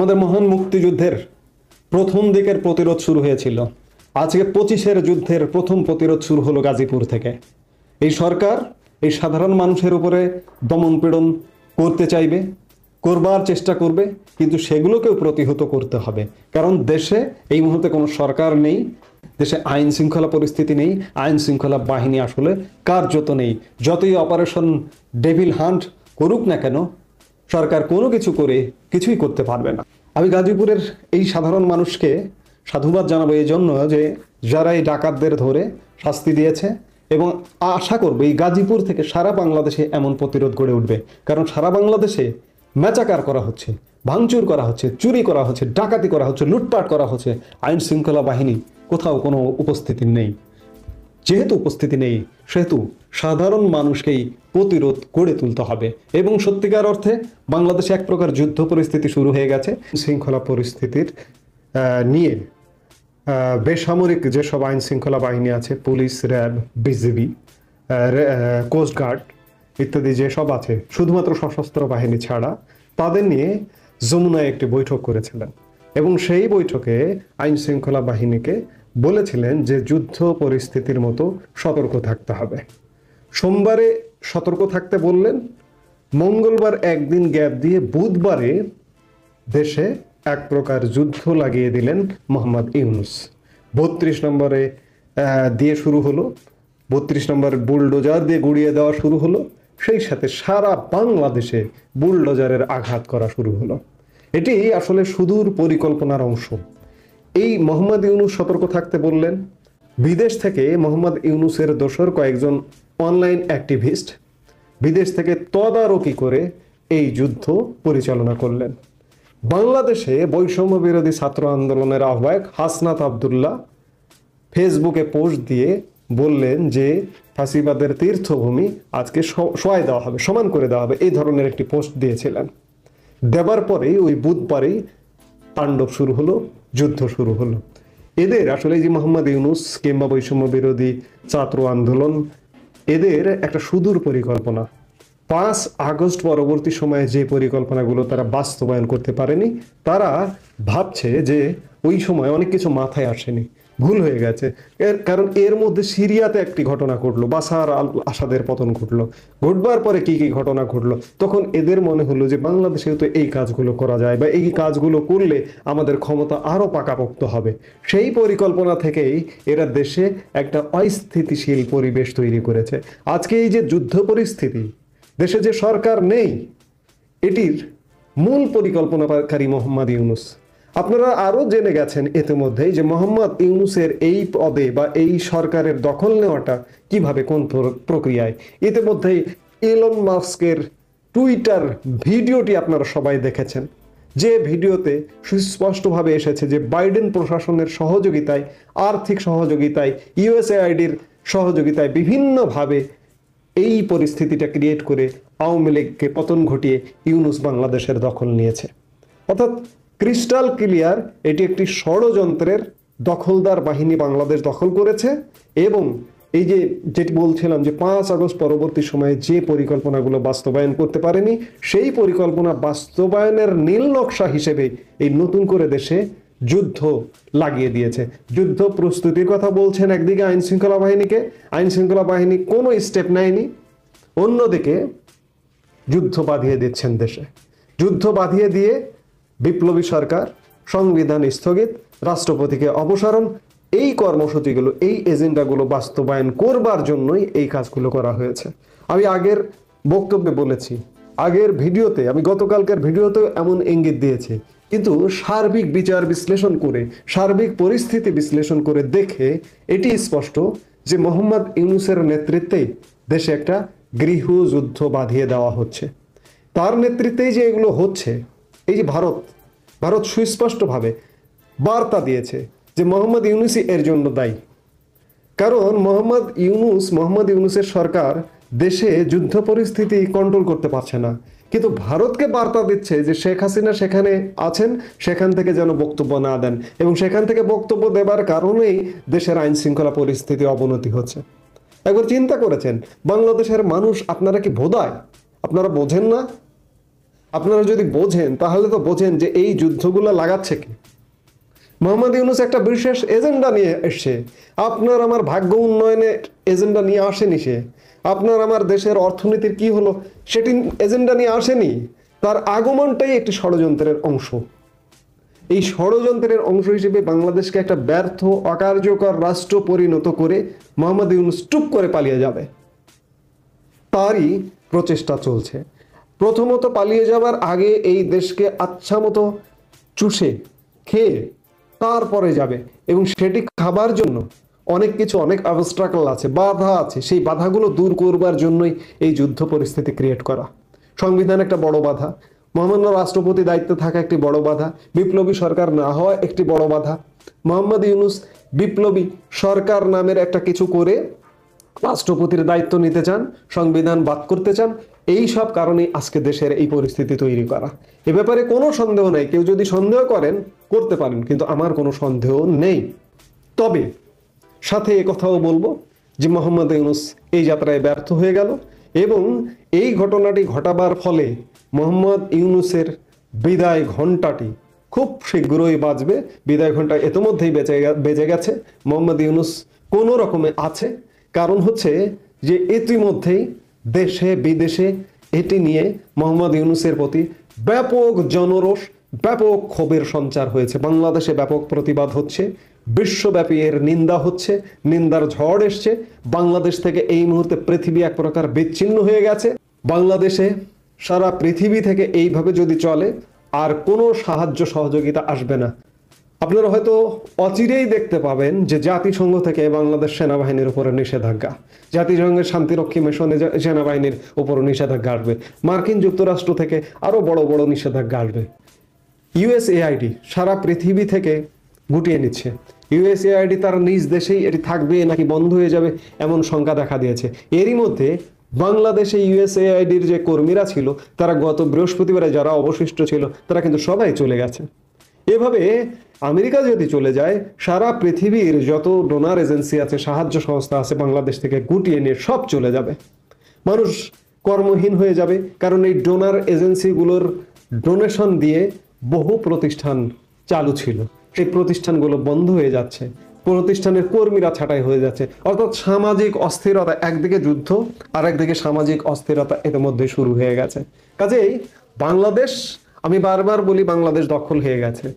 আমাদের মহান মুক্তিযুদ্ধের প্রথম দিকের প্রতিরোধ শুরু হয়েছিল। আজকে 25-এর যুদ্ধের প্রথম প্রতিরোধ শুরু হলো গাজীপুর থেকে। এই সরকার এই সাধারণ মানুষের উপরে দমন পীড়ন করতে চাইবে, করবার চেষ্টা করবে, কিন্তু সেগুলোকেও প্রতিহত করতে হবে। কারণ দেশে এই মুহূর্তে কোনো সরকার নেই, দেশে আইন শৃঙ্খলা পরিস্থিতি নেই, আইন শৃঙ্খলা বাহিনী আসলে কার্যত নেই। যতই অপারেশন ডেভিল হান্ট করুক না কেন, সরকার কোনো কিছু করে কিছুই করতে পারবে না। আমি গাজীপুরের এই সাধারণ মানুষকে সাধুবাদ জানাবো এই জন্য যে যারা এই ডাকাতদের ধরে শাস্তি দিয়েছে, এবং আশা করবো এই গাজীপুর থেকে সারা বাংলাদেশে এমন প্রতিরোধ গড়ে উঠবে। কারণ সারা বাংলাদেশে ম্যাচাকার করা হচ্ছে, ভাঙচুর করা হচ্ছে, চুরি করা হচ্ছে, ডাকাতি করা হচ্ছে, লুটপাট করা হচ্ছে। আইন শৃঙ্খলা বাহিনী কোথাও কোনো উপস্থিতি নেই। যেহেতু উপস্থিতি নেই, সেহেতু সাধারণ মানুষকেই প্রতিরোধ গড়ে তুলতে হবে। এবং সত্যিকার অর্থে বাংলাদেশে এক প্রকার যুদ্ধ পরিস্থিতি শুরু হয়ে গেছে। শৃঙ্খলা পরিস্থিতির নিয়ে বেসামরিক যেসব আইন শৃঙ্খলা বাহিনী আছে, পুলিশ, র্যাব, বিজিবি, কোস্টগার্ড ইত্যাদি যেসব আছে, শুধুমাত্র সশস্ত্র বাহিনী ছাড়া, তাদের নিয়ে যমুনায় একটি বৈঠক করেছিলেন। এবং সেই বৈঠকে আইন শৃঙ্খলা বাহিনীকে বলেছিলেন যে যুদ্ধ পরিস্থিতির মতো সতর্ক থাকতে হবে। সোমবারে সতর্ক থাকতে বললেন, মঙ্গলবার একদিন গ্যাপ দিয়ে বুধবারে দেশে এক প্রকার যুদ্ধ লাগিয়ে দিলেন মোহাম্মদ ইউনূস। 32 নম্বরে দিয়ে শুরু হলো, 32 নম্বর বুলডোজার দিয়ে গুড়িয়ে দেওয়া শুরু হলো। সেই সাথে সারা বাংলাদেশে বুলডোজারের আঘাত করা শুরু হলো। এটি আসলে সুদূর পরিকল্পনার অংশ। এই মোহাম্মদ ইউনূস সতর্ক থাকতে বললেন। বিদেশ থেকে মোহাম্মদ ইউনূসের দোসর কয়েকজন অনলাইন অ্যাক্টিভিস্ট বিদেশ থেকে তদারকি করে এই যুদ্ধ পরিচালনা করলেন। বাংলাদেশে বৈষম্য বিরোধী ছাত্র আন্দোলনের আহ্বায়ক হাসনাত আবদুল্লাহ ফেসবুকে পোস্ট দিয়ে বললেন যে ফাঁসিবাদের তীর্থভূমি আজকে সহায় দেওয়া হবে, সমান করে দেওয়া হবে, এই ধরনের একটি পোস্ট দিয়েছিলেন। দেবার পরেই ওই বুধবারেই তাণ্ডব শুরু হলো, যুদ্ধ শুরু হলো। এদের আসলে যে মোহাম্মদ ইউনূস কিংবা বৈষম্য বিরোধী ছাত্র আন্দোলন, এদের একটা সুদূর পরিকল্পনা। 5 আগস্ট পরবর্তী সময়ে যে পরিকল্পনাগুলো তারা বাস্তবায়ন করতে পারেনি, তারা ভাবছে যে ওই সময় অনেক কিছু মাথায় আসেনি, ভুল হয়ে গেছে। কারণ এর মধ্যে সিরিয়াতে একটি ঘটনা ঘটলো, বাশার আল আসাদের পতন ঘটলো, ঘটবার পরে কি কি ঘটনা ঘটলো, তখন এদের মনে হলো যে বাংলাদেশেও তো এই কাজগুলো করা যায়, বা এই কাজগুলো করলে আমাদের ক্ষমতা আরো পাকাপোক্ত হবে। সেই পরিকল্পনা থেকেই এরা দেশে একটা অস্থিতিশীল পরিবেশ তৈরি করেছে। আজকে এই যে যুদ্ধ পরিস্থিতি, দেশে যে সরকার নেই, এটির মূল পরিকল্পনাকারী মোহাম্মদ ইউনূস। আপনারা আরো জেনে গেছেন ইতিমধ্যেই যে মোহাম্মদ ইউনূসের এই পদে বা এই সরকারের দখল নেওয়াটা কিভাবে, কোন প্রক্রিয়ায়। ইতিমধ্যেই ইলন মাস্কের টুইটার ভিডিওটি আপনারা সবাই দেখেছেন, যে ভিডিওতে সুস্পষ্টভাবে এসেছে যে বাইডেন প্রশাসনের সহযোগিতায়, আর্থিক সহযোগিতায়, ইউএসএআইডির সহযোগিতায় বিভিন্নভাবে এই পরিস্থিতিটা ক্রিয়েট করে আওয়ামী লীগকে পতন ঘটিয়ে ইউনূস বাংলাদেশের দখল নিয়েছে। অর্থাৎ ক্রিস্টাল ক্লিয়ার, এটি একটি ষড়যন্ত্রের দখলদার বাহিনী বাংলাদেশ দখল করেছে। এবং এই যে যেটি বলছিলাম যে 5 আগস্ট পরবর্তী সময়ে যে পরিকল্পনাগুলো বাস্তবায়ন করতে পারেনি, সেই পরিকল্পনা বাস্তবায়নের নীল নকশা হিসেবে এই নতুন করে দেশে যুদ্ধ লাগিয়ে দিয়েছে। যুদ্ধ প্রস্তুতির কথা বলছেন একদিকে আইন শৃঙ্খলা বাহিনীকে, আইন শৃঙ্খলা বাহিনী কোনো স্টেপ নেয়নি, অন্যদিকে যুদ্ধ বাঁধিয়ে দিচ্ছেন দেশে। যুদ্ধ বাঁধিয়ে দিয়ে বিপ্লবী সরকার, সংবিধান স্থগিত, রাষ্ট্রপতিকে অপসারণ, এই কর্মসূচিগুলো, এই এজেন্ডাগুলো বাস্তবায়ন করবার জন্যই এই কাজগুলো করা হয়েছে। আমি আগের বক্তব্যে বলেছি, আগের ভিডিওতে, আমি গতকালকের ভিডিওতেও এমন ইঙ্গিত দিয়েছি, কিন্তু সার্বিক বিচার বিশ্লেষণ করে, সার্বিক পরিস্থিতি বিশ্লেষণ করে দেখে এটি স্পষ্ট যে মোহাম্মদ ইউনূসের নেতৃত্বেই দেশে একটা গৃহযুদ্ধ বাঁধিয়ে দেওয়া হচ্ছে। তার নেতৃত্বেই যে এগুলো হচ্ছে, এই যে ভারত সুস্পষ্টভাবে বার্তা দিয়েছে যে মোহাম্মদ ইউনূসই এর জন্য দায়ী। কারণ মোহাম্মদ ইউনূসের সরকার দেশে যুদ্ধ পরিস্থিতি কন্ট্রোল করতে পারছে না, কিন্তু ভারতকে বার্তা দিচ্ছে যে শেখ হাসিনা সেখানে আছেন, সেখান থেকে যেন বক্তব্য না দেন, এবং সেখান থেকে বক্তব্য দেবার কারণেই দেশের আইন শৃঙ্খলা পরিস্থিতি অবনতি হচ্ছে। একবার চিন্তা করেছেন, বাংলাদেশের মানুষ আপনারা কি বোধায়, আপনারা বোঝেন না? আপনারা যদি বোঝেন তাহলে তো বোঝেন যে এই যুদ্ধগুলো লাগাচ্ছে কি। মোহাম্মদ ইউনূস একটা বিশেষ এজেন্ডা নিয়ে এসছে। আপনার আমার ভাগ্য উন্নয়নের এজেন্ডা নিয়ে আসেনি সে। আপনার আমার দেশের অর্থনীতির কি হলো সেটি এজেন্ডা নিয়ে আসেনি। তার আগমনটাই একটি ষড়যন্ত্রের অংশ। এই ষড়যন্ত্রের অংশ হিসেবে বাংলাদেশকে একটা ব্যর্থ অকার্যকর রাষ্ট্র পরিণত করে মোহাম্মদ ইউনূস টুপ করে পালিয়ে যাবে, তারই প্রচেষ্টা চলছে। প্রথমত পালিয়ে যাবার আগে এই দেশকে আচ্ছা মতো চুষে খেয়ে তারপরে যাবে, এবং সেটি খাবার জন্য অনেক কিছু, অনেক অবস্ট্রাকল আছে, বাধা আছে। সেই বাধাগুলো দূর করবার জন্যই এই যুদ্ধ পরিস্থিতি ক্রিয়েট করা। সংবিধান একটা বড় বাধা, মহামান্য রাষ্ট্রপতি দায়িত্বে থাকা একটি বড় বাধা, বিপ্লবী সরকার না হওয়া একটি বড় বাধা। মোহাম্মদ ইউনূস বিপ্লবী সরকার নামের একটা কিছু করে রাষ্ট্রপতির দায়িত্ব নিতে চান, সংবিধান বাদ করতে চান। এই সব কারণে আজকে দেশের এই পরিস্থিতি তৈরি করা। এ ব্যাপারে কোনো সন্দেহ নাই। কেউ যদি সন্দেহ করেন করতে পারেন, কিন্তু আমার কোনো সন্দেহ নেই। তবে সাথে এ কথাও বলবো যে মোহাম্মদ ইউনূস এই যাত্রায় ব্যর্থ হয়ে গেল, এবং এই ঘটনাটি ঘটাবার ফলে মোহাম্মদ ইউনূসের বিদায় ঘণ্টাটি খুব শীঘ্রই বাজবে। বিদায় ঘণ্টা ইতিমধ্যেই বেজে গেছে। মোহাম্মদ ইউনূস কোনো রকমে আছে, কারণ হচ্ছে যে ইতিমধ্যেই দেশে বিদেশে এটি নিয়ে মোহাম্মদ ইউনূসের প্রতি ব্যাপক জনরোষ, ব্যাপক ক্ষোভের সঞ্চার হয়েছে। বাংলাদেশে ব্যাপক প্রতিবাদ হচ্ছে, বিশ্বব্যাপী এর নিন্দা হচ্ছে, নিন্দার ঝড় এসছে। বাংলাদেশ থেকে এই মুহূর্তে পৃথিবী এক প্রকার বিচ্ছিন্ন হয়ে গেছে। বাংলাদেশে সারা পৃথিবী থেকে এইভাবে যদি চলে আর কোনো সাহায্য সহযোগিতা আসবে না। আপনারা হয়তো অচিরেই দেখতে পাবেন যে জাতিসংঘ থেকে বাংলাদেশ সেনাবাহিনীর উপরে নিষেধাজ্ঞা, জাতিসংঘের শান্তিরক্ষী মিশনে সেনাবাহিনীর উপর নিষেধাজ্ঞা আসবে, মার্কিন যুক্তরাষ্ট্র থেকে আরো বড় বড় নিষেধাজ্ঞা আসবে। ইউএসএআইডি সারা পৃথিবী থেকে গুটিয়ে নিচ্ছে। ইউএসএআইডি তার নিজ দেশেই এটি থাকবে নাকি বন্ধ হয়ে যাবে এমন শঙ্কা দেখা দিয়েছে। এরই মধ্যে বাংলাদেশে ইউএসএআইডির যে কর্মীরা ছিল তারা গত বৃহস্পতিবারে যারা অবশিষ্ট ছিল তারা কিন্তু সবাই চলে গেছে। এভাবে আমেরিকা যদি চলে যায়, সারা পৃথিবীর যত ডোনার এজেন্সি আছে, সাহায্য সংস্থা আছে, বাংলাদেশ থেকে গুটিয়ে নিয়ে সব চলে যাবে। মানুষ কর্মহীন হয়ে যাবে, কারণ এই ডোনার এজেন্সিগুলোর ডোনেশন দিয়ে বহু প্রতিষ্ঠান চালু ছিল, সেই প্রতিষ্ঠানগুলো বন্ধ হয়ে যাচ্ছে, প্রতিষ্ঠানের কর্মীরা ছাঁটাই হয়ে যাচ্ছে। অর্থাৎ সামাজিক অস্থিরতা, একদিকে যুদ্ধ আর একদিকে সামাজিক অস্থিরতা ইতিমধ্যে শুরু হয়ে গেছে। কাজেই বাংলাদেশ, আমি বারবার বলি, বাংলাদেশ দখল হয়ে গেছে।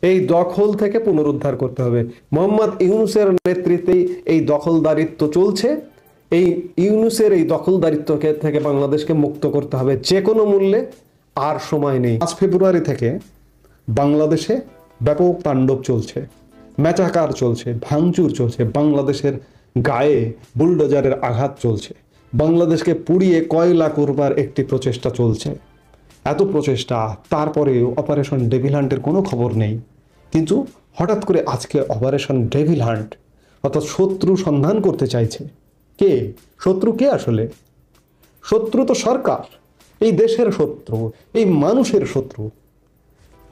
এই দখল থেকে পুনরুদ্ধার করতে হবে। মোহাম্মদ ইউনূসের নেতৃত্বেই এই দখলদারিত্ব চলছে। এই ইউনূসের এই দখলদারিত্ব থেকে বাংলাদেশকে মুক্ত করতে হবে যে কোনো মূল্যে। আর সময় নেই। 5 ফেব্রুয়ারি থেকে বাংলাদেশে ব্যাপক তাণ্ডব চলছে, মেচাকার চলছে, ভাঙচুর চলছে, বাংলাদেশের গায়ে বুলডোজারের আঘাত চলছে, বাংলাদেশকে পুড়িয়ে কয়লা করবার একটি প্রচেষ্টা চলছে। এত প্রচেষ্টা, তারপরেও অপারেশন ডেভিল হান্টের কোনো খবর নেই। কিন্তু হঠাৎ করে আজকে অপারেশন ডেভিল হান্ট, অর্থাৎ শত্রু সন্ধান করতে চাইছে। কে শত্রু? কে আসলে শত্রু? তো সরকার, এই দেশের শত্রু, এই মানুষের শত্রু।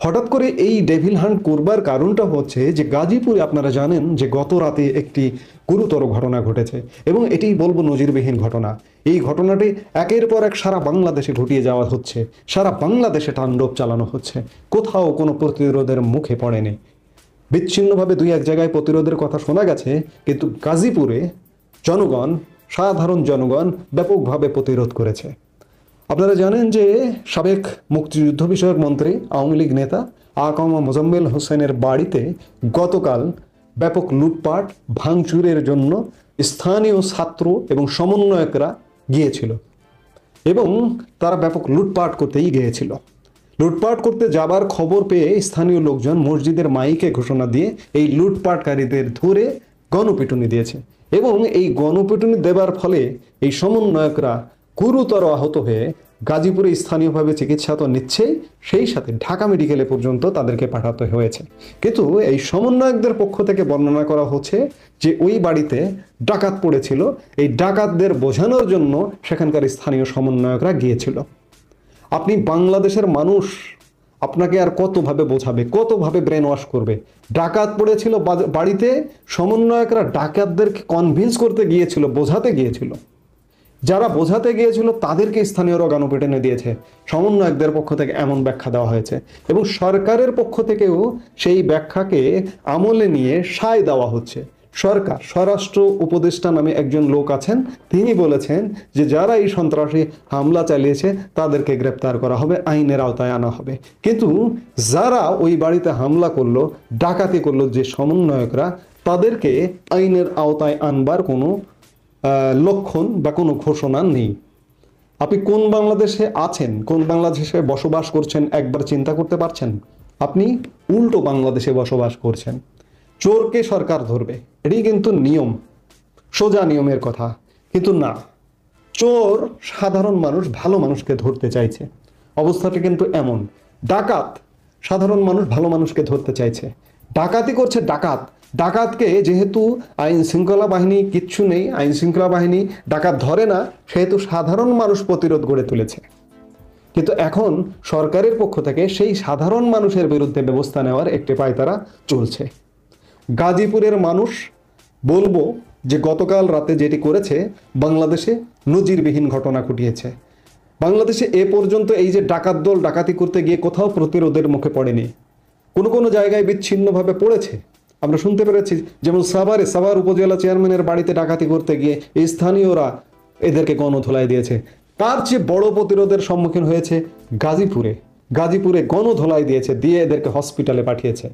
হঠাৎ করে এই ডেভিল হান্ট করবার কারণটা হচ্ছে যে গাজীপুরে আপনারা জানেন যে গত রাতে একটি গুরুতর ঘটনা ঘটেছে, এবং এটি বলবো নজিরবিহীন ঘটনা। এই ঘটনাটি একের পর এক সারা বাংলাদেশে ঘটিয়ে যাওয়া হচ্ছে, সারা বাংলাদেশে তাণ্ডব চালানো হচ্ছে, কোথাও কোনো প্রতিরোধের মুখে পড়েনি। বিচ্ছিন্নভাবে 2-1 জায়গায় প্রতিরোধের কথা শোনা গেছে, কিন্তু গাজীপুরে জনগণ, সাধারণ জনগণ ব্যাপকভাবে প্রতিরোধ করেছে। আপনারা জানেন যে সাবেক মুক্তিযুদ্ধ বিষয়ক মন্ত্রী, আওয়ামী লীগ নেতা আকামা মোজাম্মেল হোসেনের বাড়িতে গতকাল ব্যাপক লুটপাট ভাঙচুরের জন্য স্থানীয় ছাত্র এবং সমন্বয়করা গিয়েছিল, এবং তারা ব্যাপক লুটপাট করতেই গিয়েছিল। লুটপাট করতে যাবার খবর পেয়ে স্থানীয় লোকজন মসজিদের মাইকে ঘোষণা দিয়ে এই লুটপাটকারীদের ধরে গণপিটুনি দিয়েছে, এবং এই গণপিটুনি দেবার ফলে এই সমন্বয়করা গুরুতর আহত হয়ে গাজীপুরে স্থানীয়ভাবে চিকিৎসা তো নিচ্ছেই, সেই সাথে ঢাকা মেডিকেলে পর্যন্ত তাদেরকে পাঠাতে হয়েছে। কিন্তু এই সমন্বয়কদের পক্ষ থেকে বর্ণনা করা হচ্ছে যে ওই বাড়িতে ডাকাত পড়েছিল, এই ডাকাতদের বোঝানোর জন্য সেখানকার স্থানীয় সমন্বয়করা গিয়েছিল। আপনি বাংলাদেশের মানুষ, আপনাকে আর কতভাবে বোঝাবে, কতভাবে ব্রেন ওয়াশ করবে? ডাকাত পড়েছিল বাড়িতে, সমন্বয়করা ডাকাতদেরকে কনভিন্স করতে গিয়েছিল, বোঝাতে গিয়েছিল যারা বোঝাতে গিয়েছিল তাদেরকে স্থানীয়রা গণপিটুনি দিয়েছে, সমন্বয়কদের পক্ষ থেকে এমন ব্যাখ্যা দেওয়া হয়েছে এবং সরকারের পক্ষ থেকেও সেই ব্যাখ্যাকে আমলে নিয়ে সায় দেওয়া হচ্ছে। সরকার, স্বরাষ্ট্র উপদেষ্টা নামে একজন লোক আছেন, তিনি বলেছেন যে যারা এই সন্ত্রাসী হামলা চালিয়েছে তাদেরকে গ্রেপ্তার করা হবে, আইনের আওতায় আনা হবে। কিন্তু যারা ওই বাড়িতে হামলা করলো, ডাকাতি করলো, যে সমন্বয়করা, তাদেরকে আইনের আওতায় আনবার কোনো লক্ষণ বা কোনো ঘোষণা নেই। আপনি কোন বাংলাদেশে আছেন, কোন বাংলাদেশে বসবাস করছেন একবার চিন্তা করতে পারছেন? আপনি উল্টো বাংলাদেশে বসবাস করছেন। চোরকে সরকার ধরবে, এটাই কিন্তু নিয়ম, সোজা নিয়মের কথা। কিন্তু না, চোর সাধারণ মানুষ, ভালো মানুষকে ধরতে চাইছে। অবস্থাটা কিন্তু এমন। ডাকাত সাধারণ মানুষ, ভালো মানুষকে ধরতে চাইছে। ডাকাতি করছে ডাকাত, ডাকাতকে যেহেতু আইন শৃঙ্খলা বাহিনী কিচ্ছু নেই, আইন শৃঙ্খলা বাহিনী ডাকাত ধরে না, সেহেতু সাধারণ মানুষ প্রতিরোধ গড়ে তুলেছে। কিন্তু এখন সরকারের পক্ষ থেকে সেই সাধারণ মানুষের বিরুদ্ধে ব্যবস্থা নেওয়ার একটি পায়তারা চলছে। গাজীপুরের মানুষ, বলবো যে গতকাল রাতে যেটি করেছে, বাংলাদেশে নজিরবিহীন ঘটনা ঘটিয়েছে। বাংলাদেশে এ পর্যন্ত এই যে ডাকাত দল ডাকাতি করতে গিয়ে কোথাও প্রতিরোধের মুখে পড়েনি, কোনো কোনো জায়গায় বিচ্ছিন্নভাবে পড়েছে। আমরা শুনতে পেরেছি, যেমন সাভার উপজেলা চেয়ারম্যানের বাড়িতে ডাকাতি করতে গিয়ে এই স্থানীয়রা এদেরকে গণধোলাই দিয়েছে। তার চেয়ে বড় প্রতিরোধের সম্মুখীন হয়েছে গাজীপুরে গণধোলাই দিয়েছে, দিয়ে এদেরকে হসপিটালে পাঠিয়েছে।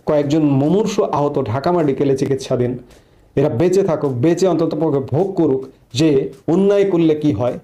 কয়েকজন মুমূর্ষ আহত, ঢাকা মেডিকেলে চিকিৎসাধীন। এরা বেঁচে থাকুক, বেঁচে অন্তত ভোগ করুক যে অন্যায় করলে কি হয়।